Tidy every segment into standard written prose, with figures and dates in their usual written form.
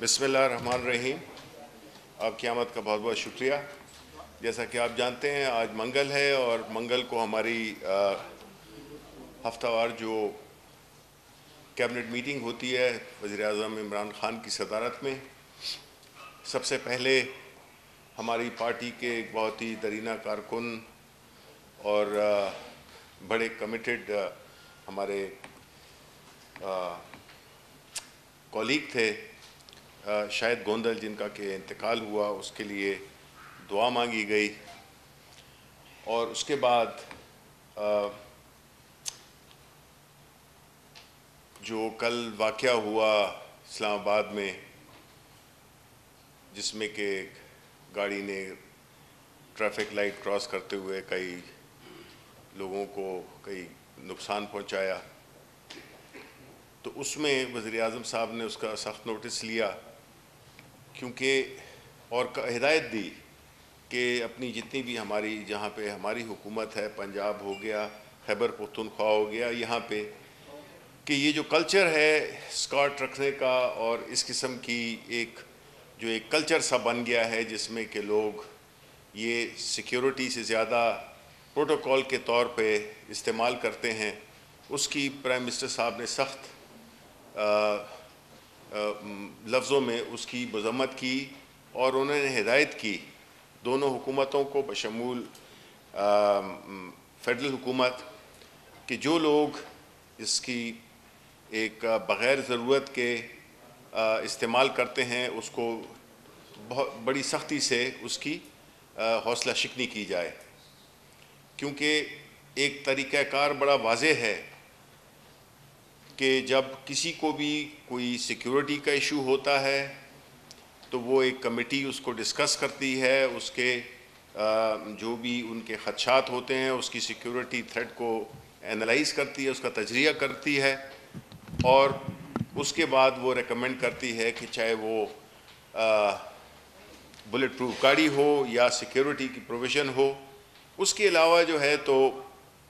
بسم اللہ الرحمن الرحیم۔ آپ کی آمد کا بہت بہت شکریہ۔ جیسا کہ آپ جانتے ہیں آج منگل ہے اور منگل کو ہماری ہفتہ وار جو کیبنٹ میٹنگ ہوتی ہے وزیر اعظم عمران خان کی صدارت میں، سب سے پہلے ہماری پارٹی کے ایک بہت ہی درینہ کارکن اور بڑے کمیٹڈ ہمارے کولیگ تھے شاہد گوندل، جن کا کہ انتقال ہوا، اس کے لیے دعا مانگی گئی۔ اور اس کے بعد جو کل واقعہ ہوا اسلام آباد میں، جس میں کہ گاڑی نے ٹریفک لائٹ کراس کرتے ہوئے کئی لوگوں کو کئی نقصان پہنچایا، تو اس میں وزیر اعظم صاحب نے اس کا سخت نوٹس لیا، کیونکہ اور ہدایت دی کہ اپنی جتنی بھی جہاں پہ ہماری حکومت ہے، پنجاب ہو گیا، خیبر پختونخوا ہو گیا، یہاں پہ کہ یہ جو کلچر ہے اسکارٹ رکھنے کا اور اس قسم کی ایک کلچر سا بن گیا ہے، جس میں کہ لوگ یہ سیکیورٹی سے زیادہ پروٹوکول کے طور پہ استعمال کرتے ہیں، اس کی پرائم منسٹر صاحب نے سخت لفظوں میں اس کی مذمت کی، اور انہوں نے ہدایت کی دونوں حکومتوں کو بشمول فیڈرل حکومت کہ جو لوگ اس کی ایک بغیر ضرورت کے استعمال کرتے ہیں، اس کو بہت بڑی سختی سے اس کی حوصلہ شکنی کی جائے، کیونکہ ایک طریقہ کار بڑا واضح ہے کہ جب کسی کو بھی کوئی سیکیورٹی کا ایشو ہوتا ہے تو وہ ایک کمیٹی اس کو ڈسکس کرتی ہے، اس کے جو بھی ان کے خدشات ہوتے ہیں اس کی سیکیورٹی تھریٹ کو اینالائز کرتی ہے، اس کا تجزیہ کرتی ہے، اور اس کے بعد وہ ریکمینڈ کرتی ہے کہ چاہے وہ بلٹ پروف گاڑی ہو یا سیکیورٹی کی پروویژن ہو۔ اس کے علاوہ جو ہے تو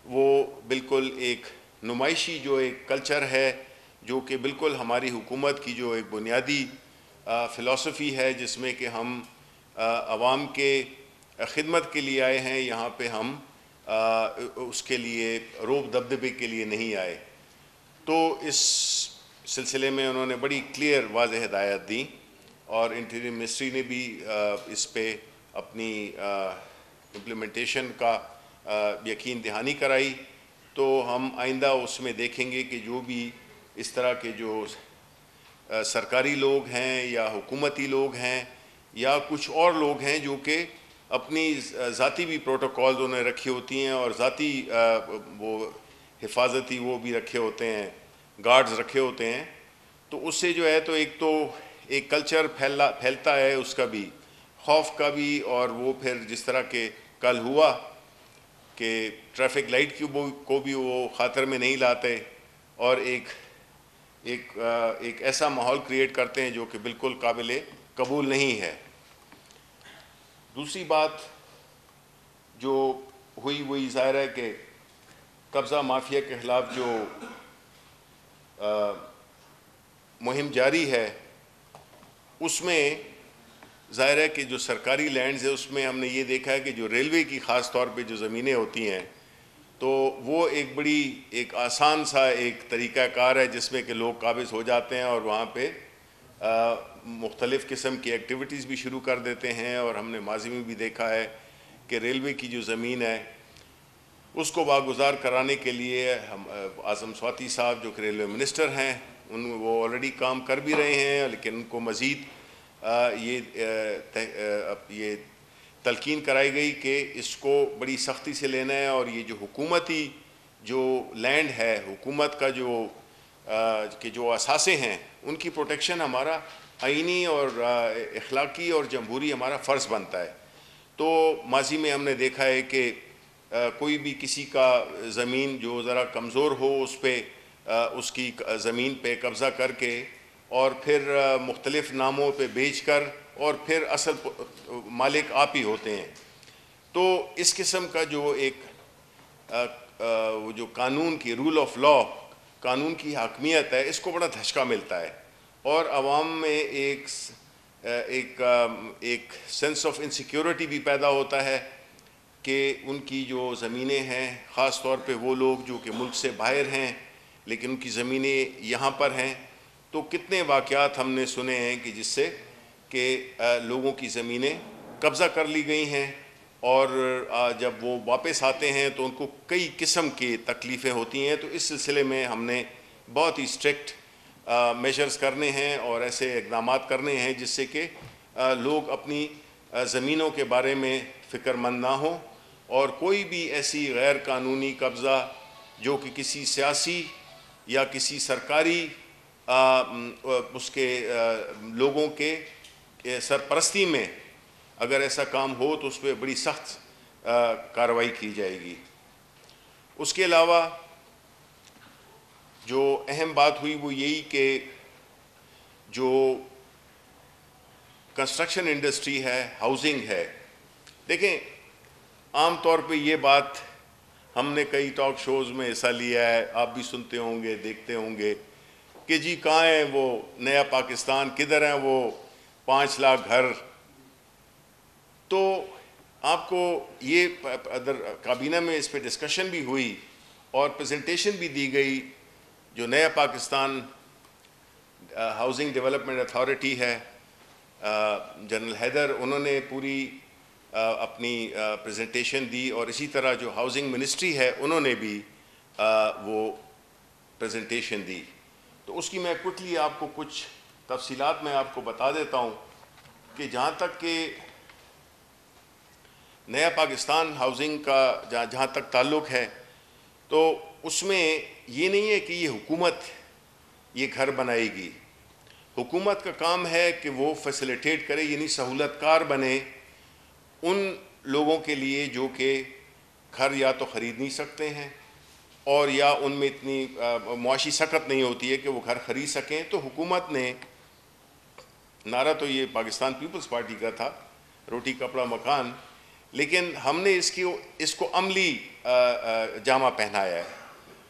وہ بالکل ایک نمائشی جو ایک کلچر ہے، جو کہ بالکل ہماری حکومت کی جو ایک بنیادی فلسفی ہے، جس میں کہ ہم عوام کے خدمت کے لیے آئے ہیں، یہاں پہ ہم اس کے لیے روب دبدبے کے لیے نہیں آئے۔ تو اس سلسلے میں انہوں نے بڑی کلیئر واضح ہدایت دی، اور انٹیریئر منسٹری نے بھی اس پہ اپنی امپلیمنٹیشن کا یقین دہانی کرائی۔ تو ہم آئندہ اس میں دیکھیں گے کہ جو بھی اس طرح کے جو سرکاری لوگ ہیں یا حکومتی لوگ ہیں یا کچھ اور لوگ ہیں جو کہ اپنی ذاتی بھی پروٹوکولز انہیں رکھی ہوتی ہیں اور ذاتی وہ حفاظتی وہ بھی رکھے ہوتے ہیں، گارڈز رکھے ہوتے ہیں، تو اس سے جو ہے تو ایک کلچر پھیلتا ہے، اس کا بھی خوف کا بھی، اور وہ پھر جس طرح کہ کل ہوا کہ ٹریفک لائٹ کو بھی وہ خاطر میں نہیں لاتے، اور ایک ایسا ماحول کریٹ کرتے ہیں جو کہ بالکل قابل قبول نہیں ہے۔ دوسری بات جو ہوئی وہی ظاہر ہے کہ قبضہ مافیا کے خلاف جو مہم جاری ہے، اس میں ظاہر ہے کہ جو سرکاری لینڈز ہے اس میں ہم نے یہ دیکھا ہے کہ جو ریلوے کی خاص طور پہ جو زمینیں ہوتی ہیں، تو وہ ایک بڑی ایک آسان سا ایک طریقہ کار ہے جس میں کہ لوگ قابض ہو جاتے ہیں اور وہاں پہ مختلف قسم کی ایکٹیویٹیز بھی شروع کر دیتے ہیں۔ اور ہم نے ماضی میں بھی دیکھا ہے کہ ریلوے کی جو زمین ہے اس کو واگزار کرانے کے لیے ہم اعظم سواتی صاحب جو کہ ریلوے منسٹر ہیں، وہ آلریڈی کام کر بھی رہے ہیں، لیکن ان کو مزید یہ تلقین کرائی گئی کہ اس کو بڑی سختی سے لینا ہے، اور یہ جو حکومتی جو لینڈ ہے، حکومت کا جو اثاثے ہیں، ان کی پروٹیکشن ہمارا آئینی اور اخلاقی اور جمہوری ہمارا فرض بنتا ہے۔ تو ماضی میں ہم نے دیکھا ہے کہ کوئی بھی کسی کا زمین جو ذرا کمزور ہو اس کی زمین پہ قبضہ کر کے اور پھر مختلف ناموں پہ بیچ کر اور پھر اصل مالک آپ ہی ہوتے ہیں۔ تو اس قسم کا جو جو قانون کی رول آف لا، قانون کی حاکمیت ہے، اس کو بڑا دھچکا ملتا ہے، اور عوام میں ایک سینس آف انسیکیورٹی بھی پیدا ہوتا ہے کہ ان کی جو زمینیں ہیں، خاص طور پہ وہ لوگ جو کہ ملک سے باہر ہیں لیکن ان کی زمینیں یہاں پر ہیں، تو کتنے واقعات ہم نے سنے ہیں کہ جس سے کہ لوگوں کی زمینیں قبضہ کر لی گئی ہیں، اور جب وہ واپس آتے ہیں تو ان کو کئی قسم کی تکلیفیں ہوتی ہیں۔ تو اس سلسلے میں ہم نے بہت ہی اسٹرکٹ میجرز کرنے ہیں اور ایسے اقدامات کرنے ہیں جس سے کہ لوگ اپنی زمینوں کے بارے میں فکر مند نہ ہوں، اور کوئی بھی ایسی غیر قانونی قبضہ جو کہ کسی سیاسی یا کسی سرکاری اس کے لوگوں کے سرپرستی میں اگر ایسا کام ہو تو اس پہ بڑی سخت کارروائی کی جائے گی۔ اس کے علاوہ جو اہم بات ہوئی وہ یہی کہ جو کنسٹرکشن انڈسٹری ہے، ہاؤسنگ ہے، دیکھیں عام طور پہ یہ بات ہم نے کئی ٹاک شوز میں حصہ لیا ہے، آپ بھی سنتے ہوں گے، دیکھتے ہوں گے کہ جی کہاں ہیں وہ نیا پاکستان، کدھر ہیں وہ 5 لاکھ گھر۔ تو آپ کو یہ کابینہ میں اس پہ ڈسکشن بھی ہوئی اور پریزنٹیشن بھی دی گئی۔ جو نیا پاکستان ہاؤسنگ ڈیولپمنٹ اتھارٹی ہے، جنرل حیدر، انہوں نے پوری اپنی پریزنٹیشن دی، اور اسی طرح جو ہاؤسنگ منسٹری ہے انہوں نے بھی وہ پریزنٹیشن دی۔ تو اس کی میں کوئکلی آپ کو کچھ تفصیلات میں آپ کو بتا دیتا ہوں کہ جہاں تک کہ نیا پاکستان ہاؤسنگ کا جہاں تک تعلق ہے، تو اس میں یہ نہیں ہے کہ یہ حکومت یہ گھر بنائے گی۔ حکومت کا کام ہے کہ وہ فیسیلیٹیٹ کرے، یعنی سہولت کار بنے ان لوگوں کے لیے جو کہ گھر یا تو خرید نہیں سکتے ہیں اور یا ان میں اتنی معاشی سکت نہیں ہوتی ہے کہ وہ گھر خرید سکیں۔ تو حکومت نے نعرہ تو یہ پاکستان پیپلز پارٹی کا تھا، روٹی کپڑا مکان، لیکن ہم نے اس کو عملی جامہ پہنایا ہے۔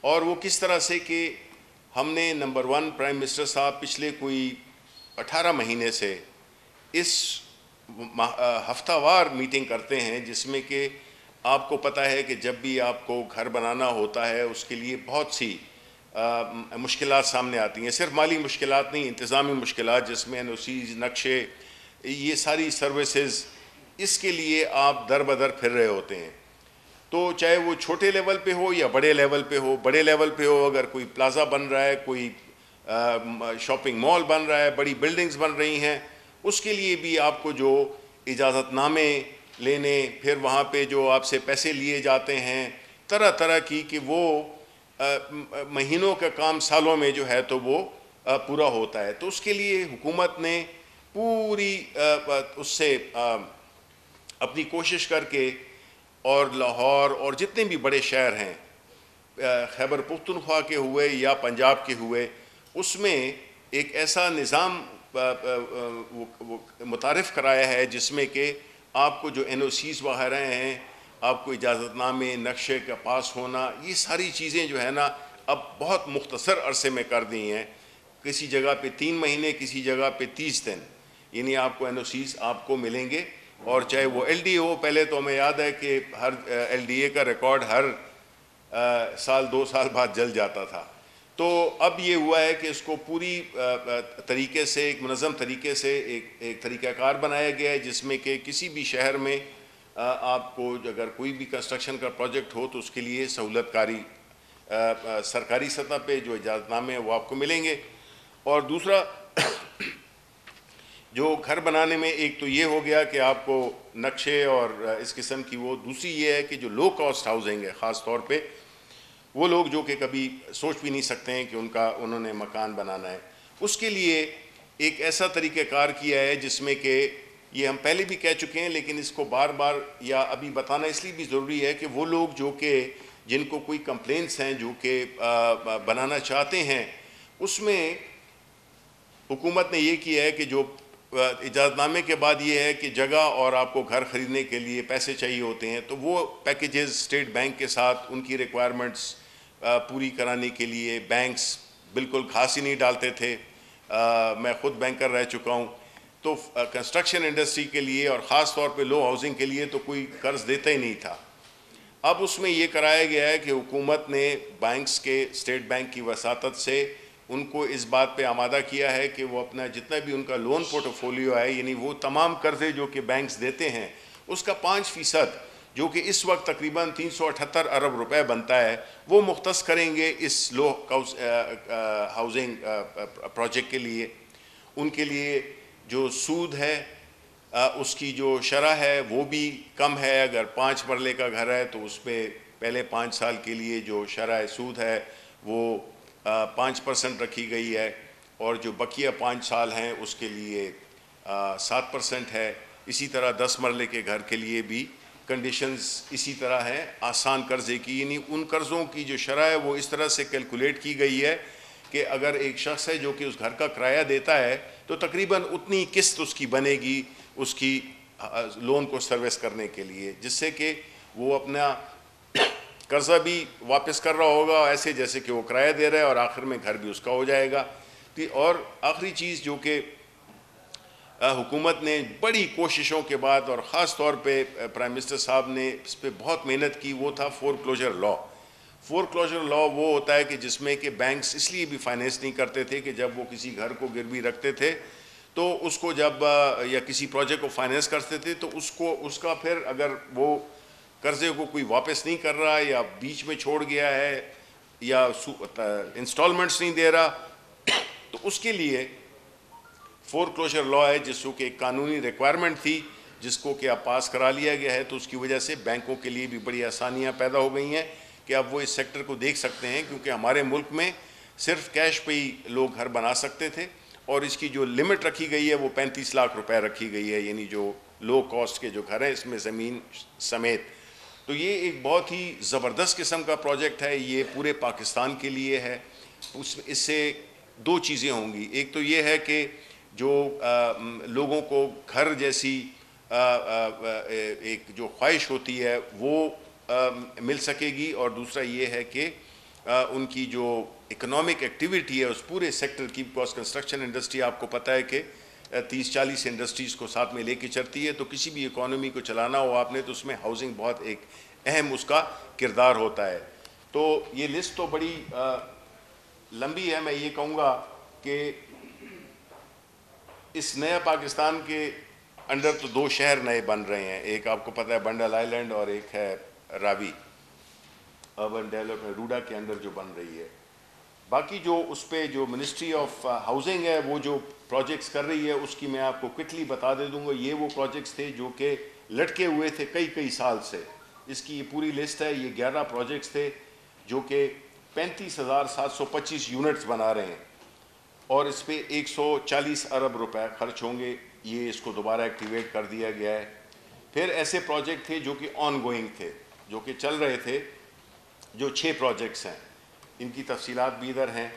اور وہ کس طرح سے کہ ہم نے نمبر 1 پرائم منسٹر صاحب پچھلے کوئی 18 مہینے سے اس ہفتہ وار میٹنگ کرتے ہیں، جس میں کہ آپ کو پتہ ہے کہ جب بھی آپ کو گھر بنانا ہوتا ہے اس کے لیے بہت سی مشکلات سامنے آتی ہیں، صرف مالی مشکلات نہیں، انتظامی مشکلات، جس میں NOCs، نقشے، یہ ساری سروسز، اس کے لیے آپ در بدر پھر رہے ہوتے ہیں۔ تو چاہے وہ چھوٹے لیول پہ ہو یا بڑے لیول پہ ہو، بڑے لیول پہ ہو اگر کوئی پلازا بن رہا ہے، کوئی شاپنگ مال بن رہا ہے، بڑی بلڈنگز بن رہی ہیں، اس کے لیے بھی آپ کو جو اجازت نامے لینے، پھر وہاں پہ جو آپ سے پیسے لیے جاتے ہیں طرح طرح کی، کہ وہ مہینوں کا کام سالوں میں جو ہے تو وہ پورا ہوتا ہے۔ تو اس کے لیے حکومت نے پوری اس سے اپنی کوشش کر کے، اور لاہور اور جتنے بھی بڑے شہر ہیں، خیبر پختونخوا کے ہوئے یا پنجاب کے ہوئے، اس میں ایک ایسا نظام متعارف کرایا ہے جس میں کہ آپ کو جو NOCs وغیرہ ہیں، آپ کو اجازت نامے، نقشے کا پاس ہونا، یہ ساری چیزیں جو ہے نا اب بہت مختصر عرصے میں کر دی ہیں۔ کسی جگہ پہ 3 مہینے، کسی جگہ پہ 30 دن، یعنی آپ کو NOCs آپ کو ملیں گے۔ اور چاہے وہ LDA ہو، پہلے تو ہمیں یاد ہے کہ ہر LDA کا ریکارڈ ہر سال 2 سال بعد جل جاتا تھا۔ تو اب یہ ہوا ہے کہ اس کو پوری طریقے سے، ایک منظم طریقے سے ایک طریقہ کار بنایا گیا ہے، جس میں کہ کسی بھی شہر میں آپ کو اگر کوئی بھی کنسٹرکشن کا پروجیکٹ ہو تو اس کے لیے سہولت کاری سرکاری سطح پہ جو اجازت نامے ہیں وہ آپ کو ملیں گے۔ اور دوسرا جو گھر بنانے میں ایک تو یہ ہو گیا کہ آپ کو نقشے اور اس قسم کی، وہ دوسری یہ ہے کہ جو لو کاسٹ ہاؤسنگ ہے، خاص طور پہ وہ لوگ جو کہ کبھی سوچ بھی نہیں سکتے ہیں کہ انہوں نے مکان بنانا ہے، اس کے لیے ایک ایسا طریقہ کار کیا ہے جس میں کہ یہ ہم پہلے بھی کہہ چکے ہیں، لیکن اس کو بار بار یا ابھی بتانا اس لیے بھی ضروری ہے کہ وہ لوگ جو کہ جن کو کوئی کمپلینٹس ہیں، جو کہ بنانا چاہتے ہیں، اس میں حکومت نے یہ کیا ہے کہ جو اجازت نامے کے بعد یہ ہے کہ جگہ اور آپ کو گھر خریدنے کے لیے پیسے چاہیے ہوتے ہیں، تو وہ پیکیجز اسٹیٹ بینک کے ساتھ ان کی ریکوائرمنٹس پوری کرانے کے لیے بینکس بالکل گھاس ہی نہیں ڈالتے تھے، میں خود بینکر رہ چکا ہوں، تو کنسٹرکشن انڈسٹری کے لیے اور خاص طور پہ لو ہاؤسنگ کے لیے تو کوئی قرض دیتا ہی نہیں تھا۔ اب اس میں یہ کرایا گیا ہے کہ حکومت نے بینکس کے، اسٹیٹ بینک کی وساطت سے ان کو اس بات پہ آمادہ کیا ہے کہ وہ اپنا جتنا بھی ان کا لون پورٹ فولیو ہے، یعنی وہ تمام قرضے جو کہ بینکس دیتے ہیں اس کا 5% جو کہ اس وقت تقریباً 378 ارب روپے بنتا ہے، وہ مختص کریں گے اس لو ہاؤسنگ پروجیکٹ کے لیے۔ ان کے لیے جو سود ہے اس کی جو شرح ہے وہ بھی کم ہے۔ اگر 5 مرلے کا گھر ہے تو اس پہ پہلے 5 سال کے لیے جو شرح سود ہے وہ 5% رکھی گئی ہے، اور جو بقیہ 5 سال ہیں اس کے لیے 7% ہے۔ اسی طرح 10 مرلے کے گھر کے لیے بھی کنڈیشنز اسی طرح ہیں آسان قرضے کی، یعنی ان قرضوں کی جو شرح ہے وہ اس طرح سے کیلکولیٹ کی گئی ہے کہ اگر ایک شخص ہے جو کہ اس گھر کا کرایہ دیتا ہے تو تقریباً اتنی قسط اس کی بنے گی اس کی لون کو سروس کرنے کے لیے، جس سے کہ وہ اپنا قرضہ بھی واپس کر رہا ہوگا ایسے جیسے کہ وہ کرایہ دے رہا ہے، اور آخر میں گھر بھی اس کا ہو جائے گا۔ اور آخری چیز جو کہ حکومت نے بڑی کوششوں کے بعد اور خاص طور پہ پرائم منسٹر صاحب نے اس پہ بہت محنت کی، وہ تھا فور کلوجر لا۔ فور کلوجر لا وہ ہوتا ہے کہ جس میں کہ بینکس اس لیے بھی فائنینس نہیں کرتے تھے کہ جب وہ کسی گھر کو گروی رکھتے تھے تو اس کو جب یا کسی پروجیکٹ کو فائنینس کرتے تھے تو اس کا پھر اگر وہ قرضے کو کوئی واپس نہیں کر رہا یا بیچ میں چھوڑ گیا ہے یا انسٹالمنٹس نہیں دے رہا تو اس کے لیے فور کلوجر لا ہے، جس کو کہ ایک قانونی ریکوائرمنٹ تھی جس کو کہ اب پاس کرا لیا گیا ہے، تو اس کی وجہ سے بینکوں کے لیے بھی بڑی آسانیاں پیدا ہو گئی ہیں کہ اب وہ اس سیکٹر کو دیکھ سکتے ہیں، کیونکہ ہمارے ملک میں صرف کیش پہ ہی لوگ گھر بنا سکتے تھے، اور اس کی جو لمٹ رکھی گئی ہے وہ 35 لاکھ روپے رکھی گئی ہے، یعنی جو لو کاسٹ کے جو گھر ہیں اس میں زمین سمیت۔ تو یہ ایک بہت ہی زبردست قسم کا پروجیکٹ ہے، یہ پورے پاکستان کے لیے ہے۔ اس سے 2 چیزیں ہوں گی، ایک تو یہ ہے کہ جو لوگوں کو گھر جیسی ایک جو خواہش ہوتی ہے وہ مل سکے گی، اور دوسرا یہ ہے کہ ان کی جو اکنامک ایکٹیویٹی ہے اس پورے سیکٹر کی، بیکاز کنسٹرکشن انڈسٹری آپ کو پتہ ہے کہ 30-40 انڈسٹریز کو ساتھ میں لے کے چلتی ہے، تو کسی بھی اکانومی کو چلانا ہو آپ نے تو اس میں ہاؤسنگ بہت ایک اہم اس کا کردار ہوتا ہے۔ تو یہ لسٹ تو بڑی لمبی ہے، میں یہ کہوں گا کہ اس نئے پاکستان کے انڈر تو 2 شہر نئے بن رہے ہیں، ایک آپ کو پتہ ہے بنڈل آئیلینڈ اور ایک ہے راوی اربن ڈیولپمنٹ روڈا کے انڈر جو بن رہی ہے۔ باقی جو اس پہ جو منسٹری آف ہاؤسنگ ہے وہ جو پروجیکٹس کر رہی ہے اس کی میں آپ کو کوئکلی بتا دے دوں گا۔ یہ وہ پروجیکٹس تھے جو کہ لٹکے ہوئے تھے کئی سال سے، اس کی یہ پوری لسٹ ہے۔ یہ 11 پروجیکٹس تھے جو کہ 35,725 یونٹس بنا رہے ہیں، اور اس پہ 140 ارب روپے خرچ ہوں گے۔ یہ اس کو دوبارہ ایکٹیویٹ کر دیا گیا ہے۔ پھر ایسے پروجیکٹ تھے جو کہ آن گوئنگ تھے، جو کہ چل رہے تھے، جو 6 پروجیکٹس ہیں، ان کی تفصیلات بھی ادھر ہیں۔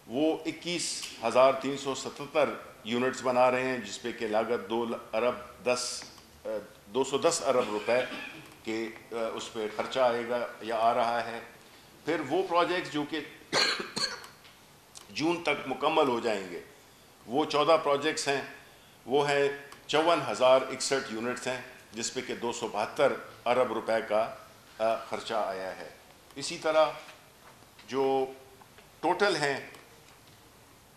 وہ 21,377 یونٹس بنا رہے ہیں، جس پہ کہ لاگت 210 ارب روپے کے اس پہ خرچہ آئے گا یا آ رہا ہے۔ پھر وہ پروجیکٹس جو کہ جون تک مکمل ہو جائیں گے، وہ 14 پروجیکٹس ہیں، وہ ہیں 54,061 یونٹس ہیں، جس پہ کہ 272 ارب روپے کا خرچہ آیا ہے۔ اسی طرح جو ٹوٹل ہیں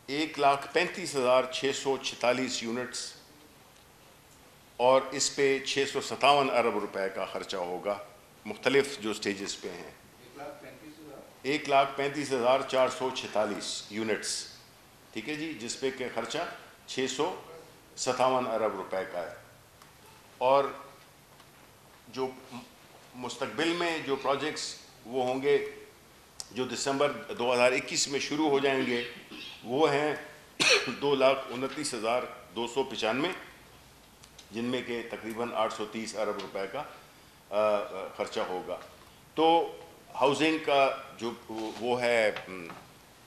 1,35,646 یونٹس، اور اس پہ 657 ارب روپے کا خرچہ ہوگا، مختلف جو سٹیجز پہ ہیں۔ 1,35,446 یونٹس، ٹھیک ہے جی، جس پہ کہ خرچہ 657 ارب روپے کا ہے۔ اور جو مستقبل میں جو پروجیکٹس وہ ہوں گے جو دسمبر 2021 میں شروع ہو جائیں گے، وہ ہیں 2,29,295، جن میں کہ تقریباً 830 ارب روپے کا خرچہ ہوگا۔ تو ہاؤسنگ کا جو وہ ہے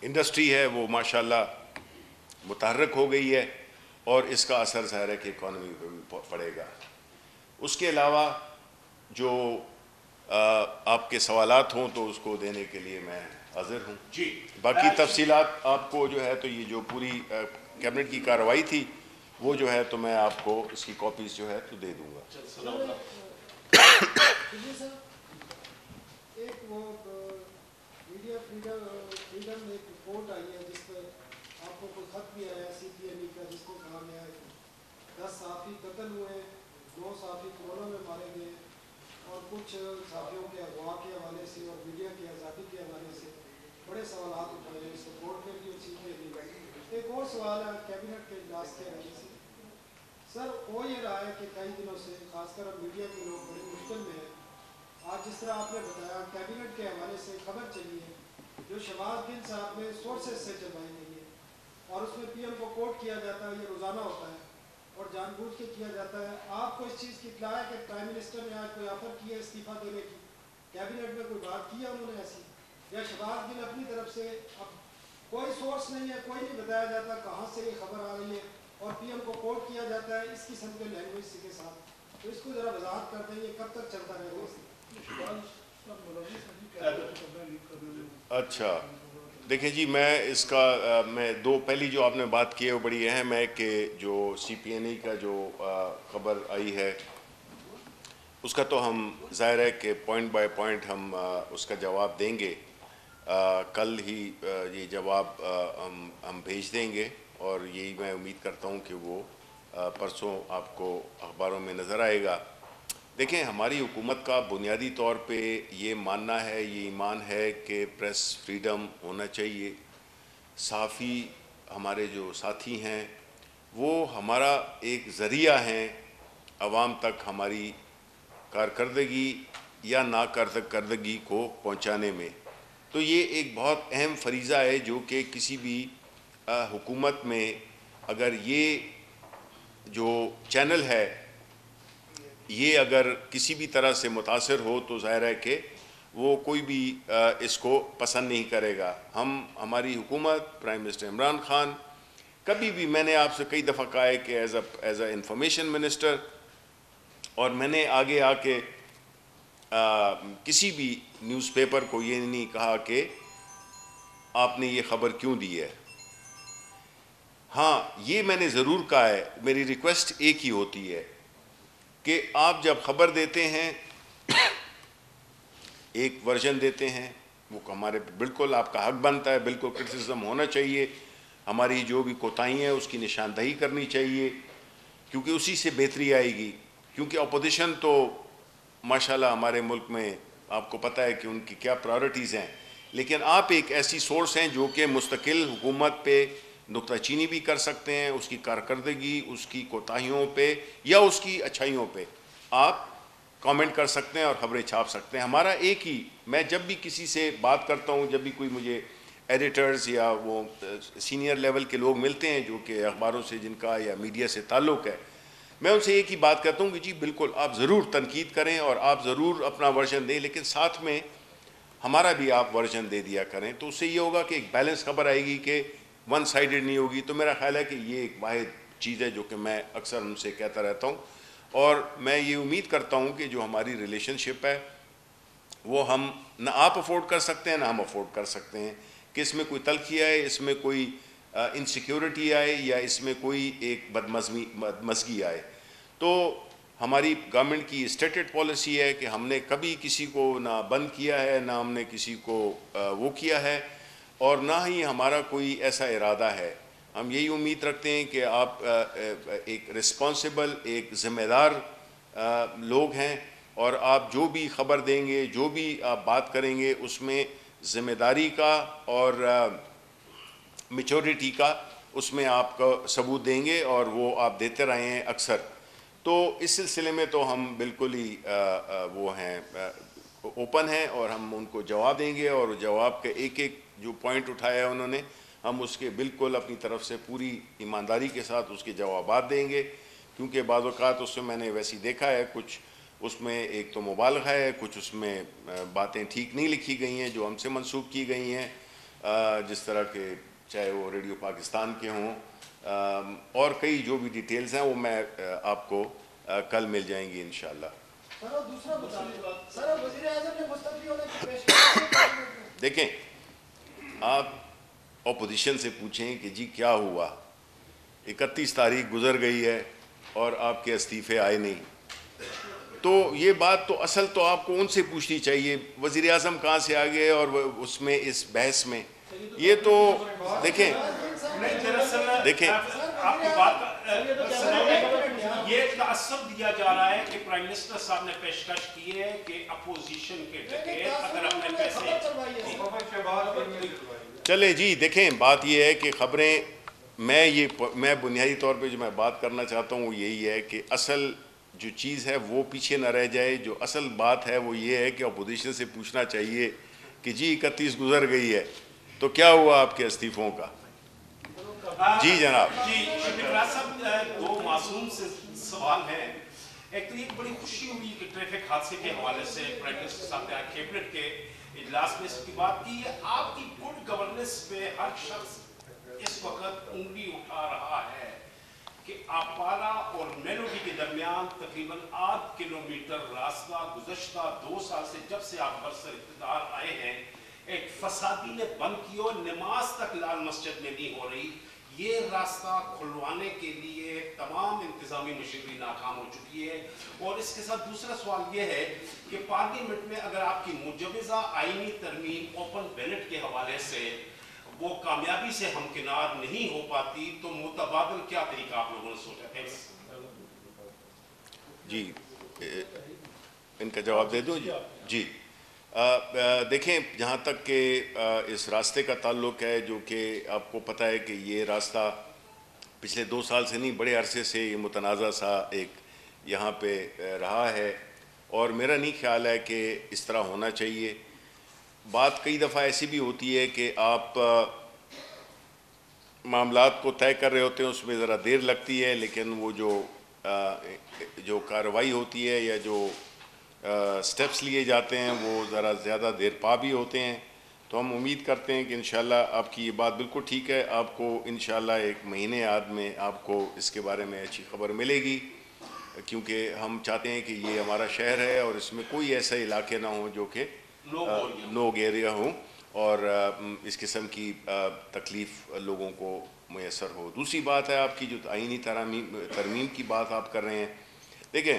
انڈسٹری ہے وہ ماشاءاللہ متحرک ہو گئی ہے، اور اس کا اثر ظاہر ہے کہ اکانومی پہ بھی پڑے گا۔ اس کے علاوہ جو آپ کے سوالات ہوں تو اس کو دینے کے لیے میں حاضر ہوں. باقی تفصیلات آپ کو جو ہے تو یہ جو پوری کیبنٹ کی کارروائی تھی وہ جو ہے تو میں آپ کو اس کی کاپیز جو ہے تو دے دوں گا. ایک وہ میڈیا فریڈم ایک رپورٹ آئی ہے جس پہ آپ کو کوئی خط بھی آیا سی پی ایم ای کا جس میں کہا گیا ہے کہ 10 صحافی قتل ہوئے, 9 صحافی کورونا میں مارے گئے اور کچھ صحافیوں کے اغوا کے حوالے سے اور میڈیا کی آزادی کے حوالے سے بڑے سوالات اٹھائے ہیں اس رپورٹ میں بھی اور سی پی ایم ای کا. ایک اور سوال ہے کیبنٹ کے اجلاس کے حوالے سے. سر ہو یہ رہا ہے کہ کئی دنوں سے خاص کر اب میڈیا کے لوگ بڑی مشکل میں ہیں. آج جس طرح آپ نے بتایا کیبنٹ کے حوالے سے خبر چلی ہے جو شہباز گل صاحب نے سورسز سے چلوائی گئی ہے اور اس میں پی ایم کو کوٹ کیا جاتا ہے, یہ روزانہ ہوتا ہے اور جان بوجھ کے کیا جاتا ہے. آپ کو اس چیز کی اطلاع ہے کہ پرائم منسٹر نے آج کوئی آفر کی ہے استعفیٰ دینے کی, کیبنٹ میں کوئی بات کی ہے انہوں نے ایسی, یا شہباز گل اپنی طرف سے اب کوئی سورس نہیں ہے, کوئی نہیں بتایا جاتا کہاں سے یہ خبر آ رہی ہے اور پی ایم کو کوٹ کیا جاتا ہے اس قسم کے لینگویج کے ساتھ. تو اس کو ذرا وضاحت کرتے ہیں یہ کب تک چلتا رہے گا. اچھا دیکھیں جی, میں اس کا میں پہلی جو آپ نے بات کی ہے وہ بڑی اہم ہے کہ جو سی پی این ای کا جو خبر آئی ہے اس کا تو ہم ظاہر ہے کہ پوائنٹ بائی پوائنٹ ہم اس کا جواب دیں گے. کل ہی یہ جواب ہم بھیج دیں گے اور یہی میں امید کرتا ہوں کہ وہ پرسوں آپ کو اخباروں میں نظر آئے گا. دیکھیں ہماری حکومت کا بنیادی طور پہ یہ ماننا ہے, یہ ایمان ہے کہ پریس فریڈم ہونا چاہیے. صحافی ہمارے جو ساتھی ہیں وہ ہمارا ایک ذریعہ ہیں عوام تک ہماری کارکردگی یا ناکارکردگی کو پہنچانے میں. تو یہ ایک بہت اہم فریضہ ہے جو کہ کسی بھی حکومت میں اگر یہ جو چینل ہے یہ اگر کسی بھی طرح سے متاثر ہو تو ظاہر ہے کہ وہ کوئی بھی اس کو پسند نہیں کرے گا. ہماری حکومت پرائم منسٹر عمران خان کبھی بھی, میں نے آپ سے کئی دفعہ کہا ہے کہ ایز اے انفارمیشن منسٹر, اور میں نے آگے آ کے کسی بھی نیوز پیپر کو یہ نہیں کہا کہ آپ نے یہ خبر کیوں دی ہے. ہاں یہ میں نے ضرور کہا ہے, میری ریکویسٹ ایک ہی ہوتی ہے کہ آپ جب خبر دیتے ہیں ایک ورژن دیتے ہیں, وہ ہمارے بالکل آپ کا حق بنتا ہے, بالکل کرٹیسزم ہونا چاہیے, ہماری جو بھی کوتاہی ہیں اس کی نشاندہی کرنی چاہیے کیونکہ اسی سے بہتری آئے گی. کیونکہ اپوزیشن تو ماشاءاللہ ہمارے ملک میں آپ کو پتہ ہے کہ ان کی کیا پرائورٹیز ہیں, لیکن آپ ایک ایسی سورس ہیں جو کہ مستقل حکومت پہ نکتہ چینی بھی کر سکتے ہیں, اس کی کارکردگی, اس کی کوتاہیوں پہ یا اس کی اچھائیوں پہ آپ کامنٹ کر سکتے ہیں اور خبریں چھاپ سکتے ہیں. ہمارا ایک ہی, میں جب بھی کسی سے بات کرتا ہوں, جب بھی کوئی مجھے ایڈیٹرز یا وہ سینئر لیول کے لوگ ملتے ہیں جو کہ اخباروں سے جن کا یا میڈیا سے تعلق ہے, میں ان سے ایک ہی بات کرتا ہوں کہ جی بالکل آپ ضرور تنقید کریں اور آپ ضرور اپنا ورژن دیں, لیکن ساتھ میں ہمارا بھی آپ ورژن دے دیا کریں. تو اس سے یہ ہوگا کہ ایک بیلنس خبر آئے گی کہ ون سائیڈڈ نہیں ہوگی. تو میرا خیال ہے کہ یہ ایک واحد چیز ہے جو کہ میں اکثر ان سے کہتا رہتا ہوں, اور میں یہ امید کرتا ہوں کہ جو ہماری ریلیشن شپ ہے وہ ہم نہ آپ افورڈ کر سکتے ہیں نہ ہم افورڈ کر سکتے ہیں کہ اس میں کوئی تلخی آئے, اس میں کوئی انسیکیورٹی آئے یا اس میں کوئی ایک بدمزگی آئے. تو ہماری گورنمنٹ کی اسٹیٹڈ پالیسی ہے کہ ہم نے کبھی کسی کو نہ بند کیا ہے, نہ ہم نے کسی کو وہ کیا ہے, اور نہ ہی ہمارا کوئی ایسا ارادہ ہے. ہم یہی امید رکھتے ہیں کہ آپ ایک رسپانسبل, ایک ذمہ دار لوگ ہیں, اور آپ جو بھی خبر دیں گے, جو بھی آپ بات کریں گے, اس میں ذمہ داری کا اور میچورٹی کا اس میں آپ کو ثبوت دیں گے, اور وہ آپ دیتے رہے ہیں اکثر. تو اس سلسلے میں تو ہم بالکل ہی وہ ہیں اوپن ہیں, اور ہم ان کو جواب دیں گے, اور جواب کے ایک ایک جو پوائنٹ اٹھایا ہے انہوں نے, ہم اس کے بالکل اپنی طرف سے پوری ایمانداری کے ساتھ اس کے جوابات دیں گے. کیونکہ بعض اوقات اس میں نے ویسی دیکھا ہے, کچھ اس میں ایک تو مبالغہ ہے, کچھ اس میں باتیں ٹھیک نہیں لکھی گئی ہیں جو ہم سے منسوب کی گئی ہیں, جس طرح کہ چاہے وہ ریڈیو پاکستان کے ہوں, اور کئی جو بھی ڈیٹیلز ہیں وہ میں آپ کو کل مل جائیں گی انشاءاللہ. سر اور دوسرا بتا دیں سر، وزیر اعظم نے مستعفی ہونے کی پیشکش، دیکھیں آپ اپوزیشن سے پوچھیں کہ جی کیا ہوا، 31 تاریخ گزر گئی ہے اور آپ کے استعفے آئے نہیں، تو یہ بات تو اصل تو آپ کو ان سے پوچھنی چاہیے، وزیر اعظم کہاں سے آ گئے اور اس میں اس بحث میں، یہ تو دیکھیں دیکھیں آپ کی بات یہ تعصب دیا جا رہا ہے کہ پرائم منسٹر صاحب نے پیشکش کی ہے کہ اپوزیشن کے ٹکٹ اگر اپنے پیسے چلے جی، دیکھیں بات یہ ہے کہ خبریں میں بنیادی طور پہ جو میں بات کرنا چاہتا ہوں وہ یہی ہے کہ اصل جو چیز ہے وہ پیچھے نہ رہ جائے، جو اصل بات ہے وہ یہ ہے کہ اپوزیشن سے پوچھنا چاہیے کہ جی 31 گزر گئی ہے تو کیا ہوا آپ کے استعفوں کا؟ جی جناب۔ جی شفیق صاحب، دو معصوم سے سوال ہیں۔ ایک تو یہ بڑی خوشی ہوئی کہ ٹریفک حادثے کے حوالے سے پرائم منسٹر صاحب نے کیبنٹ کے اجلاس میں اس کی بات کی ہے۔ آپ کی گڈ گورننس پہ ہر شخص اس وقت انگلی اٹھا رہا ہے کہ آپالا اور میلوڈی کے درمیان تقریباً 8 کلومیٹر راستہ گزشتہ 2 سال سے جب سے آپ برسر اقتدار آئے ہیں ایک فسادی نے بند کی اور نماز تک لال مسجد میں نہیں ہو رہی۔ یہ راستہ کھلوانے کے لیے تمام انتظامی مشینری ناکام ہو چکی ہے۔ اور اس کے ساتھ دوسرا سوال یہ ہے کہ پارلیمنٹ میں اگر آپ کی مجوزہ آئینی ترمیم اوپن بیلٹ کے حوالے سے وہ کامیابی سے ہمکنار نہیں ہو پاتی تو متبادل کیا طریقہ آپ لوگوں نے سوچا ہے؟ جی ان کا جواب دے دوں جی دیکھیں جہاں تک کہ اس راستے کا تعلق ہے، جو کہ آپ کو پتہ ہے کہ یہ راستہ پچھلے 2 سال سے نہیں بڑے عرصے سے یہ متنازع سا ایک یہاں پہ رہا ہے، اور میرا نہیں خیال ہے کہ اس طرح ہونا چاہیے۔ بات کئی دفعہ ایسی بھی ہوتی ہے کہ آپ معاملات کو طے کر رہے ہوتے ہیں، اس میں ذرا دیر لگتی ہے، لیکن وہ جو کارروائی ہوتی ہے یا جو سٹیپس لیے جاتے ہیں وہ ذرا زیادہ دیر پا بھی ہوتے ہیں۔ تو ہم امید کرتے ہیں کہ انشاءاللہ آپ کی یہ بات بالکل ٹھیک ہے، آپ کو انشاءاللہ 1 مہینے بعد میں آپ کو اس کے بارے میں اچھی خبر ملے گی، کیونکہ ہم چاہتے ہیں کہ یہ ہمارا شہر ہے اور اس میں کوئی ایسا علاقے نہ ہوں جو کہ نوگ ایریا ہوں اور اس قسم کی تکلیف لوگوں کو میسر ہو۔ دوسری بات ہے آپ کی جو آئینی ترمیم کی بات آپ کر رہے ہیں، دیکھیں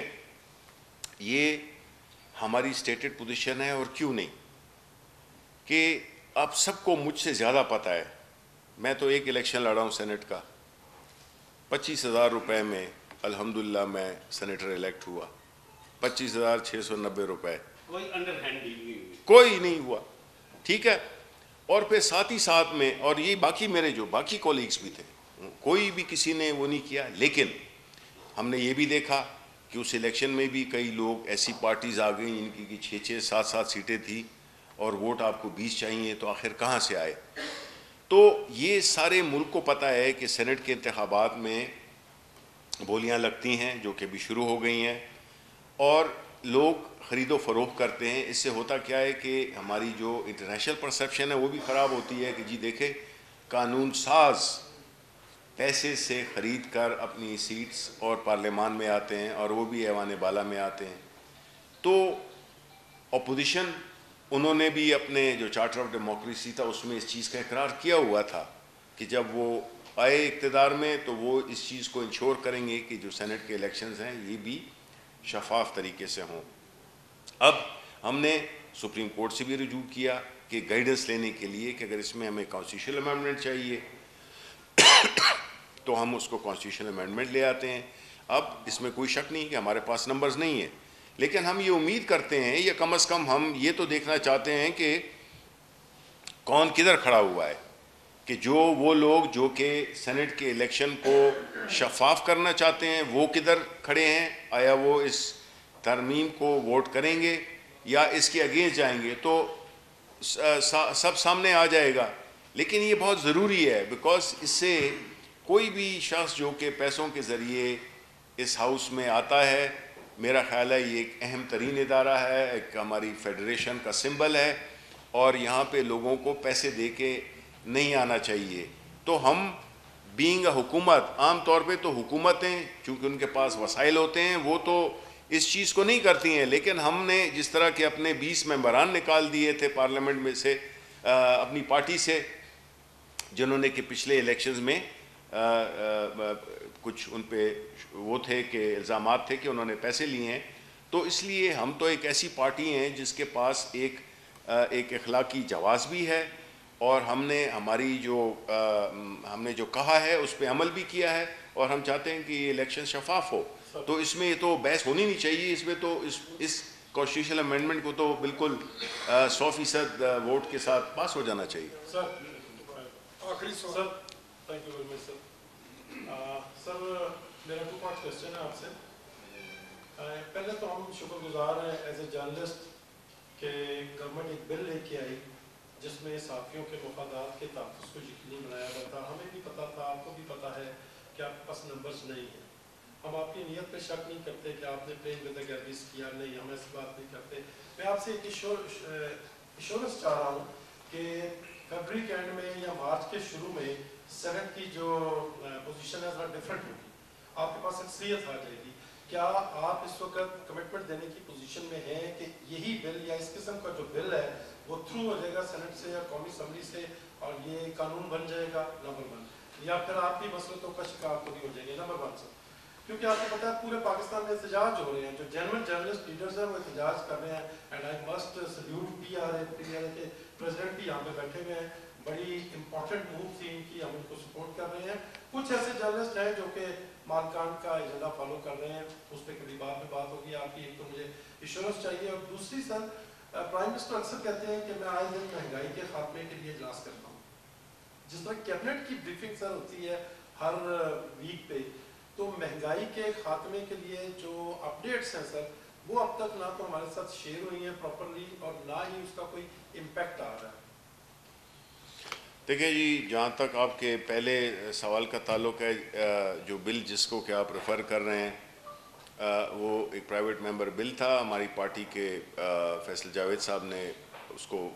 یہ ہماری اسٹیٹڈ پوزیشن ہے، اور کیوں نہیں، کہ آپ سب کو مجھ سے زیادہ پتہ ہے، میں تو ایک الیکشن لڑا ہوں سینٹ کا، 25,000 روپے میں الحمدللہ میں سینیٹر الیکٹ ہوا، 25,690 روپے، کوئی انڈر ہینڈ ڈیل نہیں ہوئی، کوئی نہیں ہوا، ٹھیک ہے۔ اور پھر ساتھ ہی ساتھ میں، اور یہ باقی میرے جو باقی کولیگز بھی تھے، کوئی بھی کسی نے وہ نہیں کیا، لیکن ہم نے یہ بھی دیکھا کہ اس الیکشن میں بھی کئی لوگ ایسی پارٹیز آ گئیں جن کی 6-6 7-7 سیٹیں تھیں اور ووٹ آپ کو 20 چاہیے، تو آخر کہاں سے آئے؟ تو یہ سارے ملک کو پتہ ہے کہ سینٹ کے انتخابات میں بولیاں لگتی ہیں جو کہ بھی شروع ہو گئی ہیں، اور لوگ خرید و فروخت کرتے ہیں۔ اس سے ہوتا کیا ہے کہ ہماری جو انٹرنیشنل پرسیپشن ہے وہ بھی خراب ہوتی ہے کہ جی دیکھیں قانون ساز پیسے سے خرید کر اپنی سیٹس اور پارلیمان میں آتے ہیں، اور وہ بھی ایوان بالا میں آتے ہیں۔ تو اپوزیشن انہوں نے بھی اپنے جو چارٹر آف ڈیموکریسی تھا اس میں اس چیز کا اقرار کیا ہوا تھا کہ جب وہ آئے اقتدار میں تو وہ اس چیز کو انشور کریں گے کہ جو سینٹ کے الیکشنز ہیں یہ بھی شفاف طریقے سے ہوں۔ اب ہم نے سپریم کورٹ سے بھی رجوع کیا کہ گائیڈنس لینے کے لیے کہ اگر اس میں ہمیں کانسٹیٹیوشنل امینڈمنٹ چاہیے تو ہم اس کو کانسٹیٹیوشنل امینڈمنٹ لے آتے ہیں۔ اب اس میں کوئی شک نہیں کہ ہمارے پاس نمبرز نہیں ہیں، لیکن ہم یہ امید کرتے ہیں یا کم از کم ہم یہ تو دیکھنا چاہتے ہیں کہ کون کدھر کھڑا ہوا ہے، کہ جو وہ لوگ جو کہ سینٹ کے الیکشن کو شفاف کرنا چاہتے ہیں وہ کدھر کھڑے ہیں، آیا وہ اس ترمیم کو ووٹ کریں گے یا اس کے اگینسٹ جائیں گے، تو سب سامنے آ جائے گا۔ لیکن یہ بہت ضروری ہے بیکاز اس سے کوئی بھی شخص جو کہ پیسوں کے ذریعے اس ہاؤس میں آتا ہے، میرا خیال ہے یہ ایک اہم ترین ادارہ ہے، ایک ہماری فیڈریشن کا سمبل ہے، اور یہاں پہ لوگوں کو پیسے دے کے نہیں آنا چاہیے۔ تو ہم بینگ اے حکومت، عام طور پہ تو حکومتیں چونکہ ان کے پاس وسائل ہوتے ہیں وہ تو اس چیز کو نہیں کرتی ہیں. لیکن ہم نے جس طرح کے اپنے 20 ممبران نکال دیے تھے پارلیمنٹ میں سے اپنی پارٹی سے, جنہوں نے کہ پچھلے الیکشنز میں کچھ ان پہ وہ تھے کہ الزامات تھے کہ انہوں نے پیسے لیے ہیں, تو اس لیے ہم تو ایک ایسی پارٹی ہیں جس کے پاس ایک اخلاقی جواز بھی ہے, اور ہم نے ہم نے جو کہا ہے اس پہ عمل بھی کیا ہے, اور ہم چاہتے ہیں کہ یہ الیکشن شفاف ہو. تو اس میں تو بحث ہونی نہیں چاہیے, اس میں تو اس کانسٹیٹیوشنل امینڈمنٹ کو تو بالکل 100% ووٹ کے ساتھ پاس ہو جانا چاہیے. آخری سوال. تھینک یو ویری مچ سر. سر میرا 2 پارٹ کوشچن ہے آپ سے. پہلے تو ہم شکر گزار ہیں ایز اے جرنلسٹ کہ گورنمنٹ ایک بل لے کے آئی جس میں صحافیوں کے مفادات کے تحفظ کو یقینی بنایا گیا تھا. ہمیں بھی پتہ تھا, آپ کو بھی پتہ ہے کہ آپ کے پاس نمبرز نہیں ہیں. ہم آپ کی نیت پہ شک نہیں کرتے کہ آپ نے پلین ود گردش کیا, نہیں, ہم ایسی بات نہیں کرتے. میں آپ سے ایک ایشورنس چاہ رہا ہوں کہ فیبرری کے اینڈ میں یا مارچ کے شروع میں سینٹ کی جو پوزیشن ہے ذرا ڈفرینٹ ہوگی, آپ کے پاس اکثریت آ جائے گی. کیا آپ اس وقت کمٹمنٹ دینے کی پوزیشن میں ہیں کہ یہی بل یا اس قسم کا جو بل ہے وہ تھرو ہو جائے گا سینٹ سے یا قومی اسمبلی سے اور یہ قانون بن جائے گا؟ نمبر 1. یا پھر آپ کی مسئلتوں کا شکار خود ہی ہو جائیں گے؟ نمبر 1 سر. کیونکہ آپ کو پتہ ہے پورے پاکستان میں احتجاج ہو رہے ہیں, جو جنرل جرنلسٹ لیڈرز ہیں وہ احتجاج کر رہے ہیں. And I must salute P R A کے پریزیڈنٹ بھی یہاں پہ بیٹھے ہوئے ہیں. بڑی امپورٹنٹ موو تھی ان کی, ہم ان کو سپورٹ کر رہے ہیں. کچھ ایسے جرنلسٹ ہیں جو کہ مالکان کا ایجنڈا فالو کر رہے ہیں, اس پہ کبھی بعد میں بات ہوگی. آپ کی ایک تو مجھے ایشورنس چاہیے. اور دوسری سر, پرائم منسٹر اکثر کہتے ہیں کہ میں آئے دن مہنگائی کے خاتمے کے لیے اجلاس کرتا ہوں. جس طرح کیبنٹ کی بریفنگ سر ہوتی ہے ہر ویک پہ, تو مہنگائی کے خاتمے کے لیے جو اپڈیٹس ہیں سر وہ اب تک نہ تو ہمارے ساتھ شیئر ہوئی ہیں پراپرلی اور نہ ہی اس کا کوئی امپیکٹ آ رہا ہے. دیکھیں جی, جہاں تک آپ کے پہلے سوال کا تعلق ہے, جو بل جس کو کہ آپ ریفر کر رہے ہیں وہ ایک پرائیویٹ ممبر بل تھا. ہماری پارٹی کے فیصل جاوید صاحب نے اس کو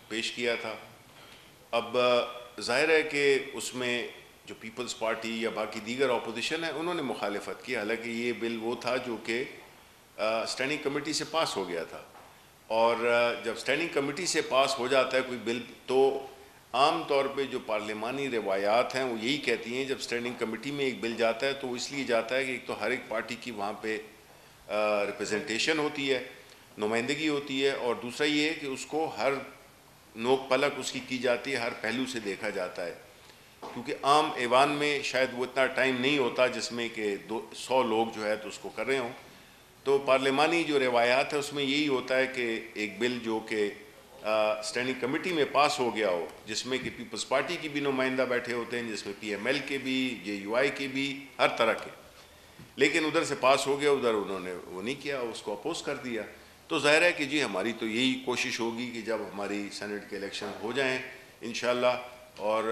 پیش کیا تھا. اب ظاہر ہے کہ اس میں جو پیپلز پارٹی یا باقی دیگر اپوزیشن ہے انہوں نے مخالفت کی, حالانکہ یہ بل وہ تھا جو کہ اسٹینڈنگ کمیٹی سے پاس ہو گیا تھا. اور جب اسٹینڈنگ کمیٹی سے پاس ہو جاتا ہے کوئی بل, تو عام طور پہ جو پارلیمانی روایات ہیں وہ یہی کہتی ہیں جب اسٹینڈنگ کمیٹی میں ایک بل جاتا ہے تو وہ اس لیے جاتا ہے کہ ایک تو ہر ایک پارٹی کی وہاں پہ ریپرزنٹیشن ہوتی ہے, نمائندگی ہوتی ہے, اور دوسرا یہ ہے کہ اس کو ہر نوک پلک اس کی جاتی ہے, ہر پہلو سے دیکھا جاتا ہے. کیونکہ عام ایوان میں شاید وہ اتنا ٹائم نہیں ہوتا جس میں کہ 100 لوگ جو ہے تو اس کو کر رہے ہوں. تو پارلیمانی جو روایات ہے اس میں یہی ہوتا ہے کہ ایک بل جو کہ اسٹینڈنگ کمیٹی میں پاس ہو گیا ہو, جس میں کہ پیپلز پارٹی کی بھی نمائندہ بیٹھے ہوتے ہیں, جس میں پی ایم ایل کے بھی, جے یو آئی کے بھی, ہر طرح کے, لیکن ادھر سے پاس ہو گیا, ادھر انہوں نے وہ نہیں کیا, اس کو اپوز کر دیا. تو ظاہر ہے کہ جی ہماری تو یہی کوشش ہوگی کہ جب ہماری سینٹ کے الیکشن ہو جائیں انشاءاللہ, اور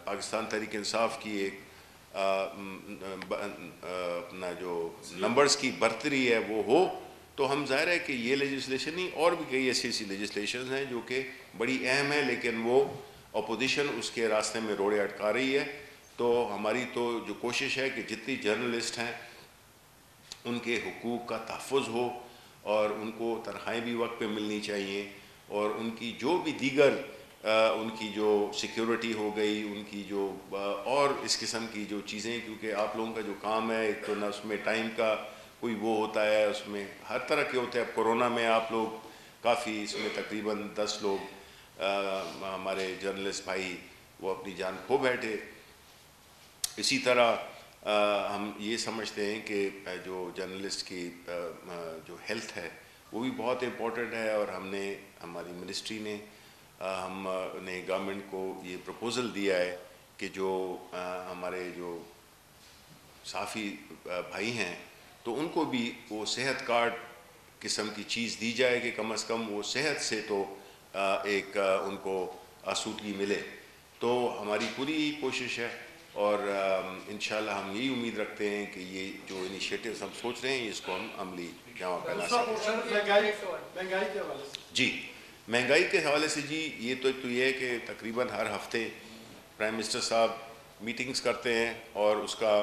پاکستان تحریک انصاف کی ایک اپنا جو نمبرز کی برتری ہے وہ ہو, تو ہم ظاہر ہے کہ یہ لیجسلیشن نہیں, اور بھی کئی ایسی لیجسلیشنز ہیں جو کہ بڑی اہم ہیں, لیکن وہ اپوزیشن اس کے راستے میں روڑے اٹکا رہی ہے. تو ہماری تو جو کوشش ہے کہ جتنی جرنلسٹ ہیں ان کے حقوق کا تحفظ ہو, اور ان کو تنخواہیں بھی وقت پہ ملنی چاہیے, اور ان کی جو بھی دیگر ان کی جو سیکیورٹی ہو گئی, ان کی جو اور اس قسم کی جو چیزیں, کیونکہ آپ لوگوں کا جو کام ہے ایک تو نہ اس میں ٹائم کا کوئی وہ ہوتا ہے, اس میں ہر طرح کے ہوتے ہیں. اب کورونا میں آپ لوگ کافی, اس میں تقریباً 10 لوگ ہمارے جرنلسٹ بھائی وہ اپنی جان کھو بیٹھے. اسی طرح ہم یہ سمجھتے ہیں کہ جو جرنلسٹ کی جو ہیلتھ ہے وہ بھی بہت امپورٹنٹ ہے, اور ہم نے, ہماری منسٹری نے, ہم نے گورنمنٹ کو یہ پروپوزل دیا ہے کہ جو ہمارے جو صحافی بھائی ہیں تو ان کو بھی وہ صحت کارڈ قسم کی چیز دی جائے کہ کم از کم وہ صحت سے تو ایک ان کو آسودگی ملے. تو ہماری پوری کوشش ہے, اور انشاءاللہ ہم یہی امید رکھتے ہیں کہ یہ جو انیشیٹوز ہم سوچ رہے ہیں اس کو ہم عملی جامع پہنا سکیں. مہنگائی کے حوالے سے جی, مہنگائی کے حوالے سے جی یہ تو یہ ہے کہ تقریباً ہر ہفتے پرائم منسٹر صاحب میٹنگز کرتے ہیں, اور اس کا